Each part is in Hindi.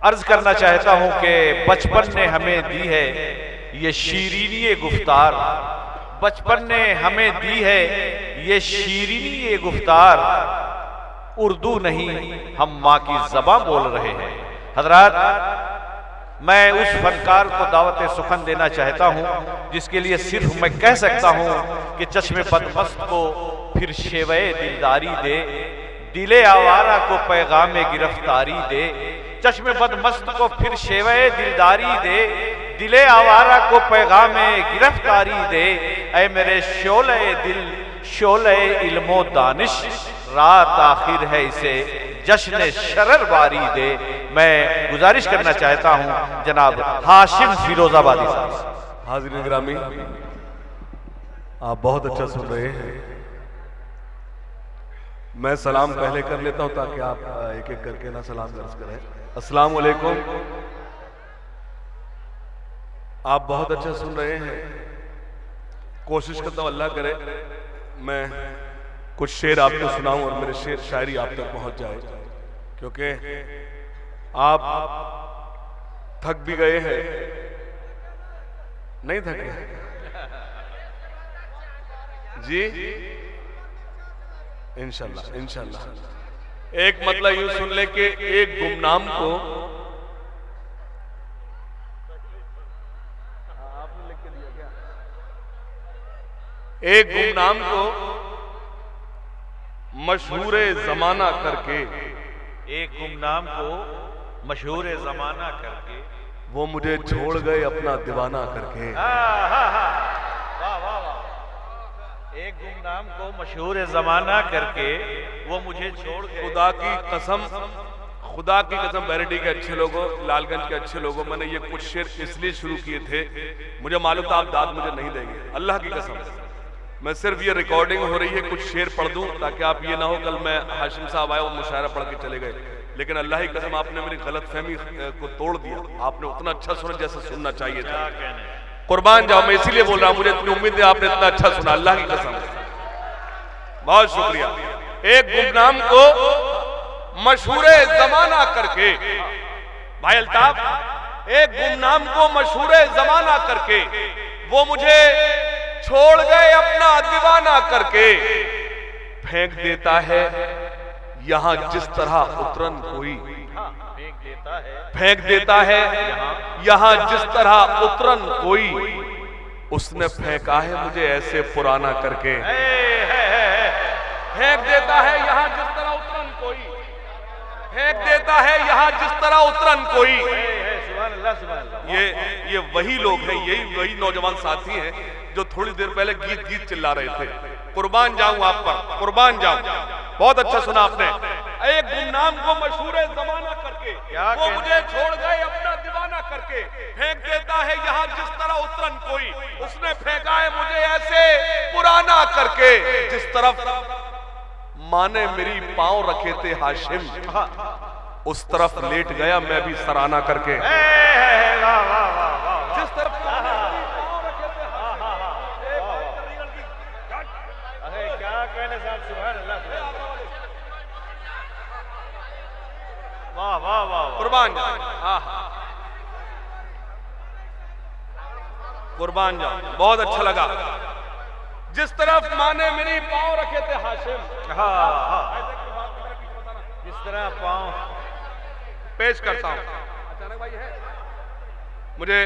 अर्ज करना चाहता हूं कि बचपन ने हमें दी है ये शीरीनी गुफ्तार, बचपन ने हमें दी है ये शीरीनी गुफ्तार, उर्दू नहीं हम माँ की ज़बां बोल रहे हैं। हजरात, मैं उस फनकार को दावत सुखन देना चाहता हूं जिसके लिए सिर्फ मैं कह सकता हूं कि चश्मे बदमस्त को फिर शेवे दिलदारी दे, दिले आवारा को पैगाम गिरफ्तारी दे, चश्मे बदमस्त को फिर शेवे दिलदारी दे, दिले आवारा को पैगाम गिरफ्तारी दे। ऐ मेरे शोले दिल शोले इल्मो दानिश, रात आखिर है इसे जश्न शरर बारी दे। मैं गुजारिश करना चाहता हूं जनाब हाशिम फिरोजाबादी साहब। हाज़िरीन गिरामी, आप बहुत अच्छा सुन रहे हैं। मैं सलाम पहले कर लेता हूं ताकि आप एक एक करके ना सलाम दर्ज करें। अस्सलाम वालेकुम। आप बहुत अच्छा सुन रहे हैं। कोशिश करता हूं अल्लाह करे मैं कुछ शेर आपको सुनाऊं और मेरे शेर शायरी आप तक पहुंच जाए, क्योंकि आप थक भी गए हैं। नहीं थके जी? इंशाल्लाह इंशाल्लाह। एक मतलब यूं सुन ले कि एक गुमनाम को आपने लिख के दिया क्या? एक गुमनाम को मशहूर जमाना करके, एक गुमनाम को मशहूर जमाना करके, वो मुझे छोड़ गए अपना दीवाना करके। वाह वाह वाह। एक गुमनाम को मशहूर जमाना करके वो मुझे छोड़ गए। खुदा की कसम बैरिटी के अच्छे लोगों, लालगंज के अच्छे लोगों, मैंने ये कुछ शेर इसलिए शुरू किए थे, मुझे मालूम था आप दाद मुझे नहीं देंगे। अल्लाह की कसम मैं सिर्फ ये रिकॉर्डिंग हो रही है कुछ शेर पढ़ दूं ताकि आप ये ना हो कल मैं हाशिम साहब आए वो मुशायरा पढ़ के चले गए। लेकिन अल्लाह की कसम आपने मेरी गलतफहमी को तोड़ दिया। आपने उतना अच्छा सुना जैसा सुनना चाहिए था। कुर्बान जाओ, मैं इसीलिए बोल रहा हूं, मुझे इतनी उम्मीद है आपने इतना अच्छा सुना। अल्लाह की कसम बहुत शुक्रिया। एक गुमनाम को मशहूर जमाना करके, भाई अल्ताफ, एक गुमनाम को मशहूर जमाना करके वो मुझे छोड़ गए अपना दीवाना करके। फेंक देता है यहां जिस तरह उतरन कोई, फेंक देता है यहां जिस तरह उतरन कोई, उसने फेंका है मुझे ऐसे पुराना करके। फेंक देता है यहां जिस तरह उतरन कोई, फेंक देता है यहां जिस तरह उतरन कोई। ये वही लोग हैं, यही वही नौजवान साथी हैं जो थोड़ी देर पहले गीत चिल्ला रहे थे। कुर्बान जाऊं आप पर, कुर्बान जाऊं। बहुत अच्छा सुना आपने। एक गुमनाम को मशहूर जमाना करके वो मुझे छोड़ गए अपना दीवाना करके। फेंक देता है यहाँ जिस तरह उतरन कोई, उसने फेंका है मुझे ऐसे पुराना करके। जिस तरफ माने मेरी पांव रखे थे हाशिम, उस तरफ लेट गया मैं भी सराहना करके। जिस तरफ कुर्बान जाओ, कुर्बान जाओ, बहुत अच्छा लगा। जिस तरफ माने मेरी पांव रखे थे हाशिम, जिस तरह पांव पेश करता हूं। अचानक भाई है मुझे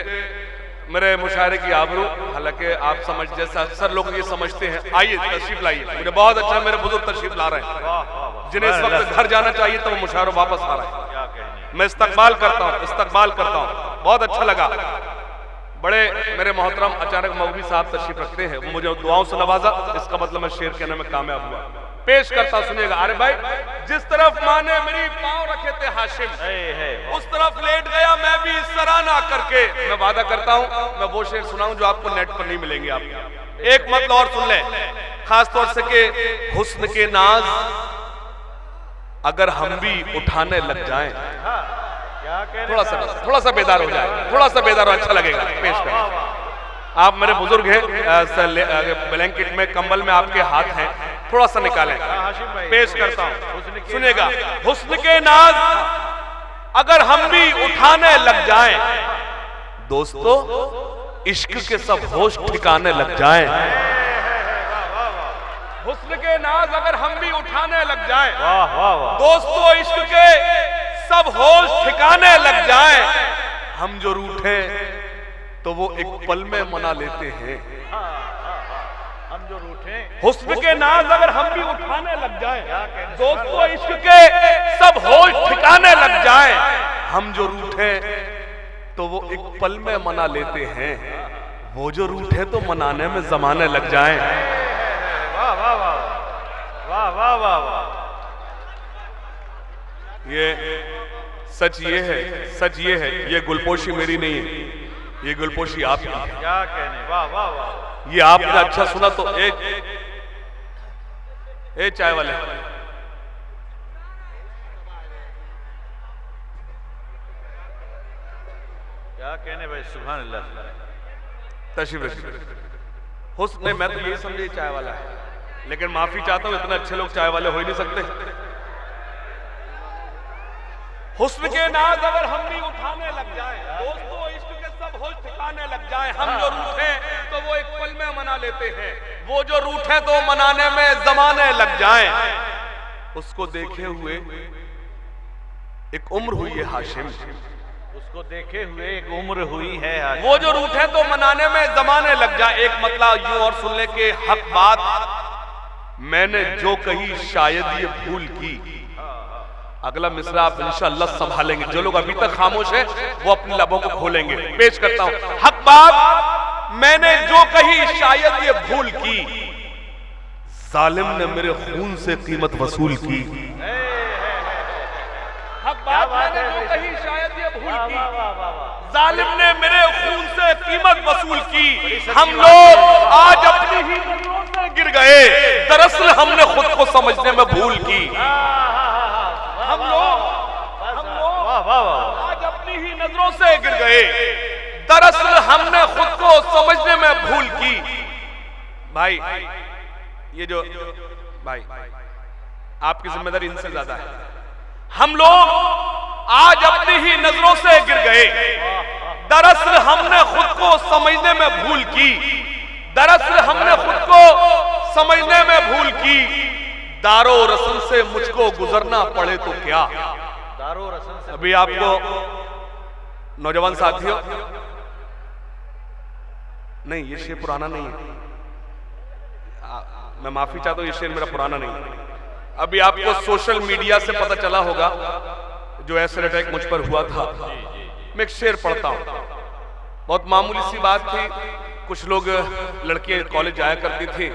मेरे मुशायरे की आबरू, हालांकि आप समझ जैसा अक्सर लोग ये समझते हैं। आइए तशरीफ लाइए, मुझे बहुत अच्छा मेरे बुजुर्ग तशरीफ ला रहे हैं जिन्हें इस वक्त घर जाना चाहिए तो वो मुशायरा वापस आ रहे हैं। मैं इस्तकबाल करता हूँ, इस्तकबाल करता हूँ। बहुत अच्छा लगा। बड़े मेरे मोहतरम अचानक मौलवी साहब तशरीफ रखते हैं, वो मुझे दुआओं से नवाजा, इसका मतलब मैं शेर कहने में कामयाब हुआ। पेश करता सुनिएगा। अरे भाई, जिस तरफ माने मेरी पांव रखे थे हाशिम, उस तरफ लेट गया मैं भी सराहना करके। मैं वादा करता हूं मैं वो शेर सुनाऊं जो आपको नेट पर नहीं मिलेंगे। आप एक मतलब और सुन ले, खासतौर से के हुस्न के नाज अगर हम भी उठाने लग जाएं, थोड़ा सा बेदार हो जाए, थोड़ा सा बेदार हो, अच्छा लगेगा। पेश करें। आप मेरे बुजुर्ग हैं, ब्लैंकेट में कंबल में आपके हाथ हैं, थोड़ा सा निकालें। पेश करता हूं, सुनिएगा। हुस्न के नाज अगर हम भी उठाने लग जाएं, दोस्तों इश्क के सब होश ठिकाने लग जाएं। हुस्न के नाज अगर हम भी उठाने लग जाएं, दोस्तों इश्क के सब होश ठिकाने लग जाएं। हम जो रूठे तो वो एक पल में मना लेते हैं। हम जो रूठे, हुस्न के नाज अगर हम भी उठाने लग जाएं, दोस्तों इश्क के सब होश ठिकाने लग जाएं। हम जो रूठे तो वो एक पल में मना लेते हैं। वो जो रूठे तो मनाने में जमाने लग जाएं। वाह वाह वाह वाह वाह वाह वाह। ये सच ये है, ये गुलपोशी मेरी नहीं है, ये गुलपोशी आपकी है। क्या कहने, वाह वाह वाह। ये आपने अच्छा सुना तो एक चाय वाले, क्या कहने भाई, सुभान अल्लाह। तशरीफ रखिए। हुस्न, मैं तो यही समझे चाय वाला है, लेकिन माफी चाहता हूं, इतने अच्छे लोग चाय वाले हो ही नहीं सकते। हुस्न के नाज अगर हम भी उठाने लग जाएं, दोस्तों इश्क के सब होश ठिकाने लग जाएं। हम जो रूठे तो वो एक पल में मना लेते हैं। वो जो रूठे तो मनाने में जमाने लग जाएं। उसको देखे हुए एक उम्र हुई है हाशिम, उसको देखे हुए एक उम्र हुई है हाशिम। वो जो रूठे तो मनाने में जमाने लग जाए। एक मतलब यूं और सुन ले के हक बात मैंने जो कही शायद ये भूल की। अगला मिसरा आप इंशाअल्लाह संभालेंगे। जो लोग अभी तक खामोश हैं वो अपने लबों को खोलेंगे। पेश करता हूं, हक बात मैंने जो कही शायद ये भूल की, जालिम ने मेरे खून से कीमत वसूल की। हक बात मैंने जो कही शायद ये भूल की, जालिम ने मेरे खून से कीमत वसूल की। हम लोग आज अपनी ही नजरों से गिर गए, दरअसल हमने खुद को समझने में भूल की। हम लोग आज अपनी ही नजरों से गिर गए, दरअसल हमने खुद को समझने में भूल की। भाई ये जो भाई आपकी जिम्मेदारी इनसे ज्यादा है। हम लोग आज अपनी ही नजरों से गिर गए, दरअसल हमने खुद को समझने में भूल की। दरअसल हमने खुद को समझने में भूल की। दारो रसन से मुझको गुजरना पड़े तो क्या। दारो रसन से अभी आपको नौजवान साथियों, नहीं ये शेर पुराना नहीं है, मैं माफी चाहता हूं, ये शेर मेरा पुराना नहीं है। अभी आपको सोशल मीडिया से पता चला होगा जो एसिड अटैक मुझ पर हुआ था। मैं एक शेर पढ़ता हूं, बहुत मामूली सी बात थी। कुछ लोग, लड़कियां कॉलेज जाया करती थी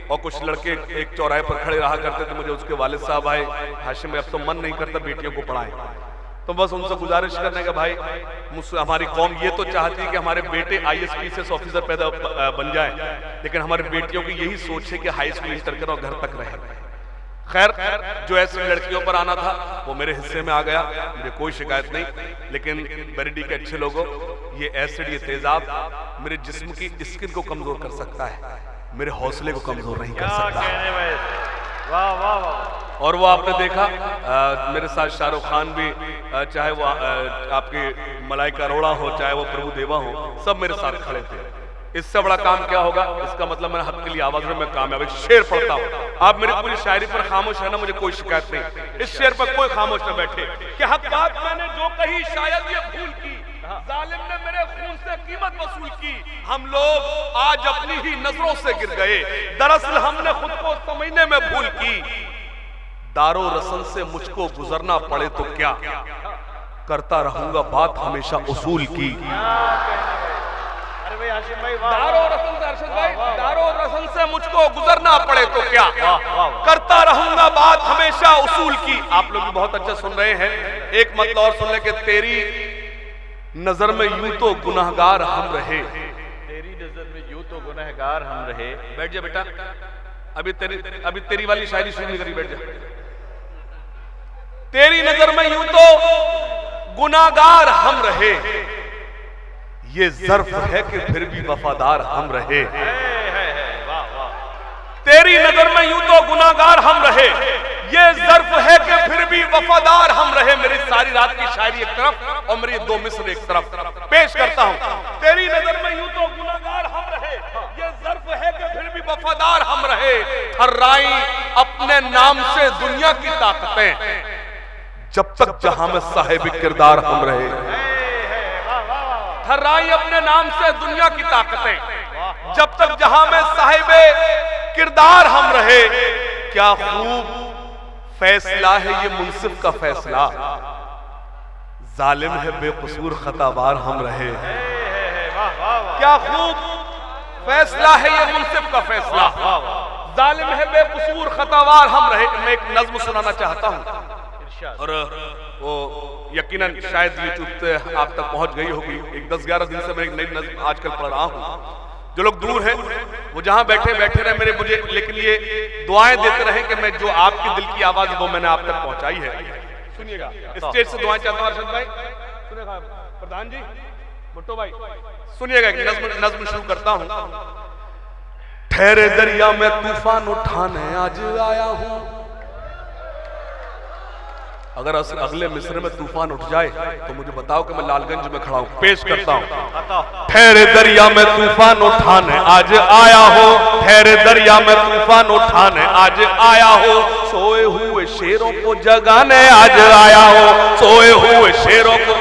और कुछ लड़के एक चौराहे पर खड़े रहा करते थे। मुझे उसके वालिद साहब आए, हाशिम भाई अब तो मन नहीं करता बेटियों को पढ़ाएं। तो बस उनसे गुजारिश करने का, भाई हमारी कौम ये तो चाहती है कि हमारे बेटे ISPS ऑफिसर पैदा बन जाए, लेकिन हमारी बेटियों की यही सोच है कि हाई स्कूल इंटर करें और घर तक रहे। खैर, जो ऐसी लड़कियों पर आना था वो मेरे हिस्से में आ गया, मुझे कोई शिकायत नहीं। लेकिन बरेडी के अच्छे लोगों, ये एसिड, ये तेजाब मेरे जिस्म की स्किन को कमजोर कर सकता है, मेरे हौसले को कमजोर नहीं कर सकता। वाह वाह वाह। और वो आपने देखा, मेरे साथ शाहरुख खान भी, चाहे वो आपकी मलाइका अरोड़ा हो, चाहे वो प्रभु देवा हो, सब मेरे साथ खड़े थे। इससे बड़ा काम क्या होगा। इसका मतलब मैंने हक के लिए आवाज में मैं कामयाब। एक शेर पढ़ता हूं, आप मेरी पूरी शायरी पर खामोश है ना, मुझे कोई शिकायत नहीं। इस शेर पर कोई खामोश न बैठे कि हक बात मैंने जो कही शायद ये भूल की, जालिम ने मेरे खून से कीमत वसूल की। हम लोग आज अपनी ही नजरों से गिर गए, दरअसल हमने खुद को समझने में भूल की। दारो रसन से मुझको गुजरना पड़े तो क्या, करता रहूंगा बात हमेशा उसूल की। दारो रसन से, अर्शद भाई, दारो रसन से मुझको गुजरना पड़े तो क्या, करता रहूंगा बात हमेशा उसूल की। आप लोग भी बहुत अच्छा सुन रहे हैं। एक मतलब और सुन ले कि तेरी नजर में यूं तो गुनाहगार हम रहे, तेरी नजर में यूं तो गुनाहगार हम रहे। बैठ जा बेटा, अभी तेरी वाली शायरी शुरू नहीं करी, बैठ जा। तेरी नजर में यूं तो गुनाहगार हम रहे, ये ज़र्फ है कि फिर भी वफादार हम रहे। तेरी नजर में यूं तो गुनाहगार हम रहे, ये ज़र्फ है कि फिर भी वफादार हम रहे। मेरी सारी रात की शायरी एक तरफ और मेरी 2 मिसर एक तरफ पेश करता हूं। तेरी नजर में यूं तो गुनाहगार हम रहे, ये ज़र्फ है कि फिर भी वफादार हम रहे। थर्राई अपने नाम से दुनिया की ताकतें, जब तक जहां में साहिब किरदार हम रहे। थर्राई अपने नाम से दुनिया की ताकतें, जब तक जहां में साहिब किरदार हम रहे। क्या खूब फैसला है ये मुंसिफ का फैसला, जालिम है बेकसूर खतावार हम रहे। क्या खूब फैसला है ये मुंसिफ का फैसला, जालिम है बेकसूर खतावार हम रहे। मैं एक नज्म सुनाना चाहता हूं और वो यकीनन शायद यूट्यूब पे आप तक पहुंच गई होगी। एक 10-11 दिन से मैं एक नई नज्म आजकल पढ़ रहा हूं। जो लोग दूर हैं वो जहां बैठे रहे मेरे, मुझे लेकिन ये दुआएं देते रहे कि मैं जो आपकी दिल की आवाज वो मैंने आप तक पहुंचाई है। सुनिएगा, स्टेज से दुआएं चाहता हूं अरशद भाई, सुनिएगा प्रधान जी, भुट्टो भाई, सुनिएगा। एक नज्म शुरू करता हूं। ठहरे दरिया में तूफान उठाने आज आया हूं। अगर अगले मिस्र में तूफान उठ जाए तो मुझे बताओ कि मैं लालगंज में खड़ा हूं। पेश करता हूं। ठहरे दरिया में तूफान उठाने आज आया हो, ठहरे दरिया में तूफान उठाने आज आया हो। सोए हुए शेरों को जगाने आज आया हो, सोए हुए शेरों को।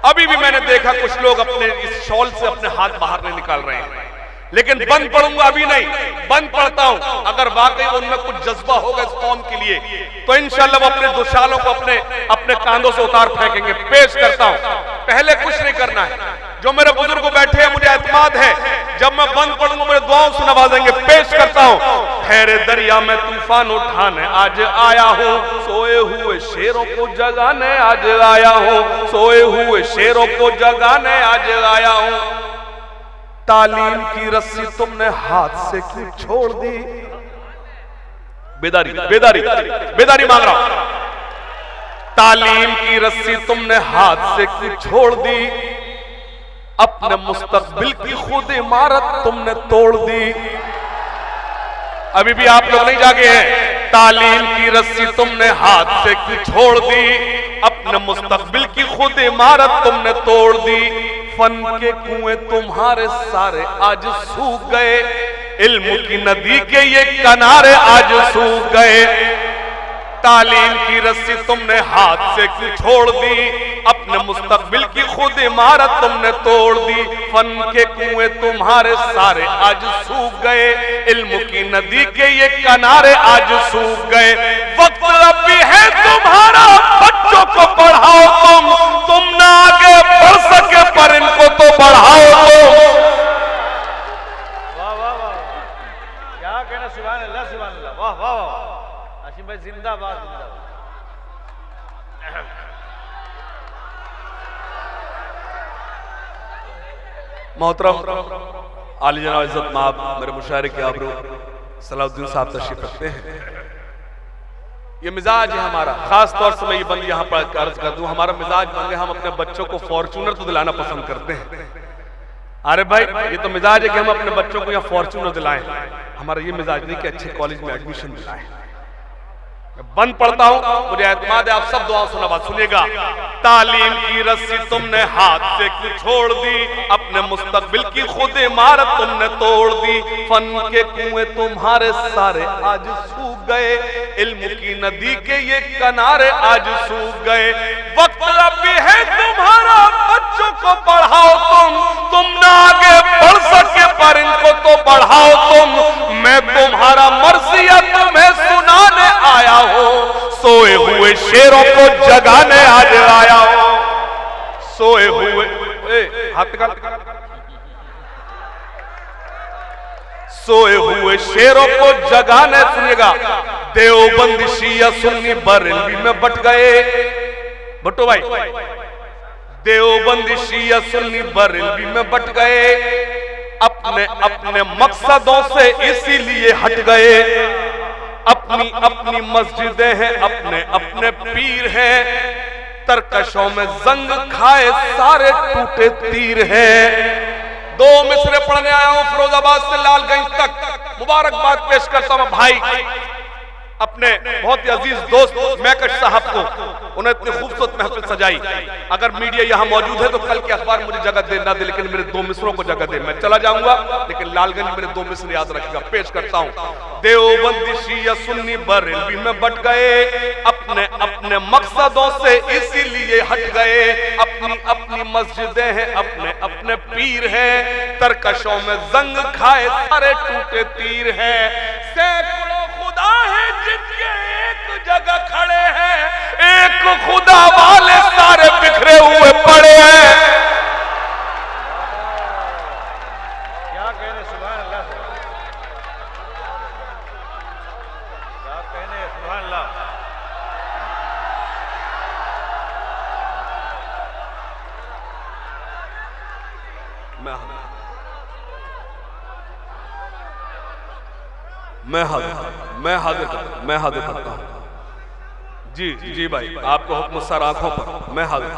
अभी भी मैंने देखा कुछ लोग अपने इस शॉल से अपने हाथ बाहर नहीं निकाल रहे हैं, लेकिन बंद पढ़ूंगा अभी नहीं, बंद पढ़ता हूं। अगर वाकई उनमें कुछ जज्बा होगा इस कौम के लिए तो इंशाल्लाह वो अपने दुशालों को अपने कांधों से उतार फेंकेंगे। पेश करता हूं। पहले कुछ नहीं करना है, जो मेरे बुजुर्ग बैठे हैं मुझे एतमाद है जब मैं बंद पढ़ूंगा मेरे दुआओं से नवाजेंगे। पेश करता हूं। ठहरे दरिया में तूफान उठाने आज आया हूं, सोए हुए शेरों को जगाने आज आया हूं, सोए हुए शेरों को जगाने आज आया हूं। तालीम की रस्सी तुमने हाथ से क्यों छोड़ दी? बेदारी बेदारी बेदारी मांग रहा हूं। तालीम की रस्सी तुमने हाथ से क्यों छोड़ दी? अपने मुस्तकबिल की खुद इमारत तुमने तोड़ दी। अभी भी आप लोग नहीं जागे हैं। तालीम की रस्सी तुमने हाथ से क्यों छोड़ दी? अपने मुस्तकबिल की खुद इमारत तुमने तोड़ दी। फन के कुएं तुम्हारे सारे आज सूख गए, इल्म की नदी के ये किनारे आज सूख गए। तालीम की रस्सी तुमने हाथ से क्यों छोड़ दी? अपने मुस्तकबिल की खुद इमारत तुमने तोड़ दी। फन के कुएं तुम्हारे सारे आज सूख गए, इल्म की नदी के ये किनारे आज सूख गए। वक्त अभी है तुम्हारा, बच्चों को पढ़ाओ तुम ना आगे बढ़ सके पर इनको तो बढ़ाओ तुम। वाह वाह वाह, क्या कहना, सुभान अल्लाह सुभान अल्लाह, वाह वाह वाह। आशिम भाई जिंदाबाद जिंदाबाद। मोहतरम आली जनाब इज्जत माब मेरे मुशायरे के आबरू सलाउद्दीन साहब तशरीफ रखते हैं। ये मिजाज है हमारा, खास तौर से मैं ये बंद यहाँ पर अर्ज कर दूं, हमारा मिजाज बन गया हम अपने बच्चों को फॉर्च्यूनर तो दिलाना पसंद करते हैं। अरे भाई ये तो मिजाज है कि हम अपने बच्चों को यहाँ फॉर्च्यूनर दिलाएं, हमारा ये मिजाज नहीं कि अच्छे कॉलेज में एडमिशन दिलाएं। बंद पढ़ता हूं, मुझे एतमाद है आप सब दुआ सुना बात सुनिएगा। तालीम की रस्सी तुमने हाथ से क्यों छोड़ दी? अपने मुस्तकबिल की खुद इमारत तुमने तोड़ दी। फन के कुएं तुम्हारे सारे आज सूख गए, इल्म की नदी के ये किनारे आज सूख गए। वक्त अभी है तुम्हारा, बच्चों को पढ़ाओ तुम ना आगे बढ़ सके पर इनको तो बढ़ाओ तुम। मैं तुम्हारा मर्सिया तुम्हें सुनाने आया हो, सोए हुए शेरों को जगाने आज आया हो। सोए हुए हाथ निकाल, सोए हुए शेरों को जगाने। सुनिएगा, देवबंदी शिया सुन्नी बरेलवी में बट गए। भुट्टो भाई, देवबंदी शिया सुन्नी बरेलवी में बट गए, अपने अपने मकसदों से इसीलिए हट गए। अपनी अपनी मस्जिदें हैं, अपने अपने पीर हैं, तरकशों में जंग खाए सारे टूटे तीर हैं। 2 मिसरे पढ़ने आया हूं फिरोजाबाद से लालगंज तक, मुबारकबाद पेश करता हूं भाई। अपने बहुत ही अजीज दोस्त मैकट साहब को, उन्होंने इतनी खूबसूरत महफिल सजाई। अगर मीडिया यहाँ मौजूद है तो कल के अखबार मुझे जगह दे ना दे, लेकिन मेरे 2 मिसरों को जगह दे। मैं चला जाऊंगा लेकिन लालगंज मेरे 2 मिसर याद रखेगा। पेश करता हूँ। देवबंदी शिया सुन्नी बरेलवी में बट गए, अपने अपने मकसदों से इसीलिए हट गए। अपनी अपनी मस्जिदें हैं, अपने अपने पीर हैं, तरकशों में जंग खाए सारे टूटे तीर हैं। सैकड़ों खुदा है जिनके एक जगह खड़े हैं, एक खुदा वाले सारे बिखरे हुए पड़े हैं। क्या कहने, सुभान अल्लाह, क्या कहने, सुभान अल्लाह। मैं हाजिर करता हूं। जी भाई, आपको हुक्म सर आंखों पर। मैं हाजिर।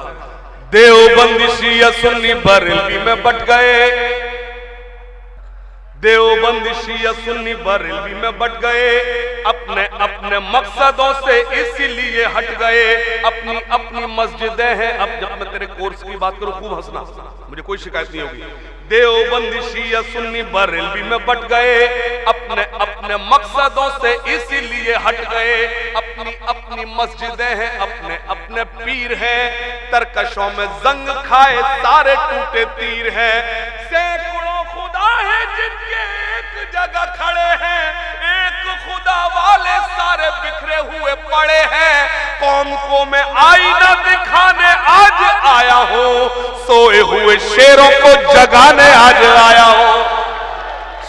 देवबंदी शिया सुन्नी बरेलवी में बट गए, देवबंदी शिया सुन्नी बरेलवी में बट गए। अपने अपने मकसदों से इसीलिए हट गए। अपनी अपनी मस्जिदें हैं। अब जब मैं तेरे कोर्स की बात करूं खूब हंसना, मुझे कोई शिकायत नहीं होगी। देवबंदी शिया सुन्नी बरेलवी में बट गए, अपने अपने मकसदों से इसीलिए हट गए। अपनी अपनी मस्जिदें हैं, अपने अपने पीर हैं, तरकशों में जंग खाए सारे टूटे तीर हैं। सैकड़ों खुदा है जिनके एक जगह खड़े हैं, एक खुदा वाले सारे बिखरे हुए पड़े हैं। कौम को मैं आईना दिखाने आज आया हूं, सोए हुए शेरों को जगाने आज आया हूं,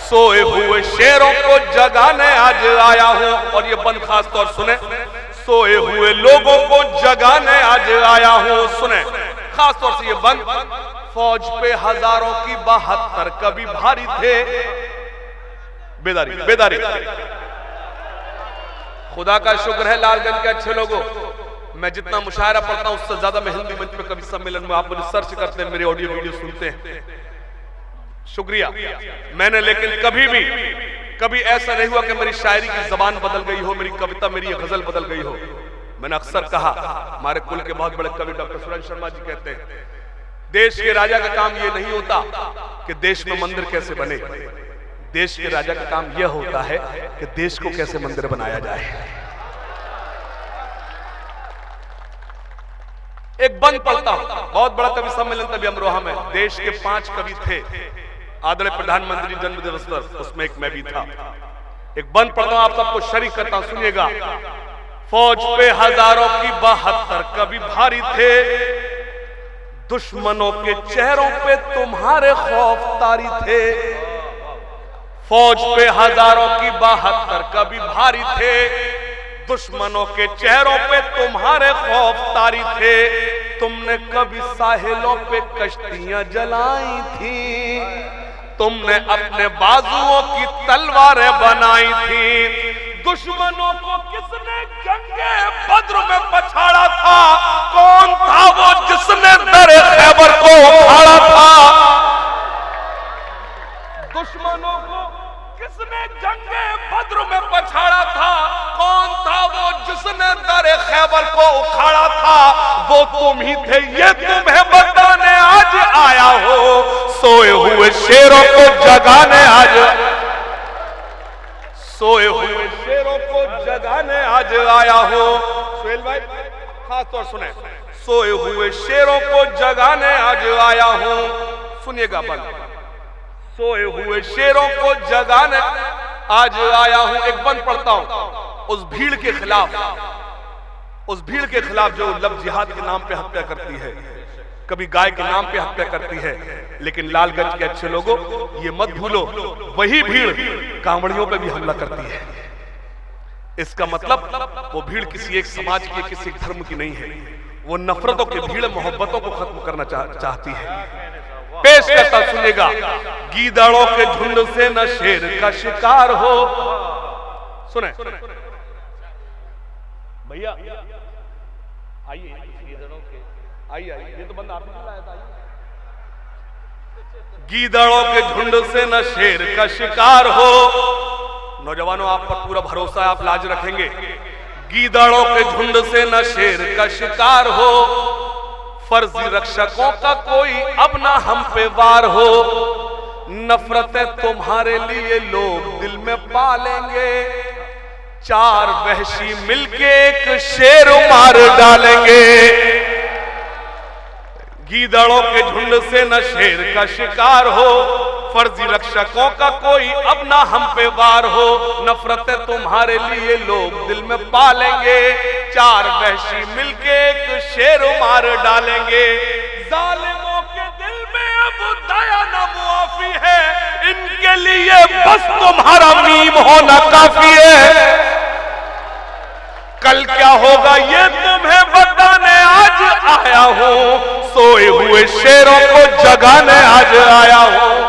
सोए हुए शेरों को जगाने आज आया हूं। और ये बंद खास तौर सुने, सोए हुए लोगों को जगाने आज आया हूं। सुने खास तौर से ये बंद। फौज पे हजारों की 72 कभी भारी थे। बेदारी बेदारी। खुदा का शुक्र है लालगंज के अच्छे लोगों, मैं जितना मुशायरा पढ़ता हूं उससे ज्यादा मैं हिंदी मंच पे कभी सम्मेलन में आप मुझे सर्च करते हैं, मेरे ऑडियो वीडियो सुनते हैं, शुक्रिया। मैंने लेकिन कभी ऐसा नहीं हुआ कि मेरी शायरी की जबान बदल गई हो, मेरी कविता, मेरी गजल बदल गई हो। मैंने अक्सर कहा, हमारे कुल के बहुत बड़े कवि डॉक्टर सुरेंद्र शर्मा जी कहते हैं, देश के राजा का काम यह नहीं होता कि देश में मंदिर कैसे बने, देश के राजा का काम यह होता है कि देश को कैसे मंदिर बनाया जाए। एक बंद पढ़ता हूं, बहुत बड़ा कवि सम्मेलन तभी अमरोहा में, देश के 5 कवि थे आदरणीय प्रधानमंत्री जन्म दिवस पर, उसमें एक मैं भी था। एक बंद पढ़ता हूं, आप सबको शरीक करता हूं, सुनिएगा। फौज पे हजारों की 72 कभी भारी थे, दुश्मनों के चेहरों पे तुम्हारे खौफ तारी थे। फौज पे हजारों की 72 कभी भारी थे, दुश्मनों के चेहरों पे तुम्हारे खौफ तारी थे। तुमने कभी साहिलों पे कश्तियां जलाई थी, तुमने अपने बाजुओं की तलवारें बनाई थी। दुश्मनों को किसने जंगे बद्र में पछाड़ा था, कौन था वो जिसने दरे खैबर को उखाड़ा था। दुश्मनों को किसने जंगे बद्र में पछाड़ा था, कौन था वो जिसने दरे खैबर को उखाड़ा था। वो तुम ही थे, ये तुम्हें बताने आज आया हो, सोए हुए शेरों को जगाने आज, सोए हुए शेरों को जगाने आज आया हो। सुहेल भाई खास तौर सुने, सोए हुए शेरों को जगाने आज आया हूं। सुनिएगा बंद, सोए हुए शेरों को जगाने आज आया हूं। एक बंद पढ़ता हूं, उस भीड़ के खिलाफ, उस भीड़ के खिलाफ जो लफ्ज़ जिहाद के नाम पे हत्या करती है, कभी गाय के नाम पे हत्या करती है। लेकिन लालगंज के अच्छे लोगों, ये मत भूलो, वही भीड़ कांवड़ियों पे भी हमला करती है। इसका मतलब वो भीड़ किसी एक समाज की, किसी धर्म की नहीं है, वो नफरतों की भीड़, मोहब्बतों को खत्म करना चाहती है। पेश करता सुनिएगा, गीदड़ों के झुंड से न शेर का शिकार हो। सुने भैया, आइए, आइए, ये तो बंदा आपने लाया था। गीदड़ों के झुंड से न शेर का शिकार हो, नौजवानों आप पर पूरा भरोसा है, आप लाज रखेंगे। गीदड़ों के झुंड से न शेर का शिकार हो, फर्जी रक्षकों का कोई अब ना हम पे वार हो। नफरतें तुम्हारे लिए लोग दिल में पालेंगे, चार वहशी मिलके एक शेर मार डालेंगे। गीदड़ों के झुंड से न शेर का शिकार हो, फर्जी रक्षकों का कोई अब ना हम पे वार हो। नफरतें तुम्हारे लिए लोग दिल में पालेंगे, चार वहशी मिलके एक शेर मार डालेंगे। जालिमों के दिल में अब दया न मुआफी है, इनके लिए बस तुम्हारा मीम होना काफी है। कल क्या होगा ये तुम्हें बताने आज आया हूं, सोए हुए शेरों को जगाने आज आया हूं।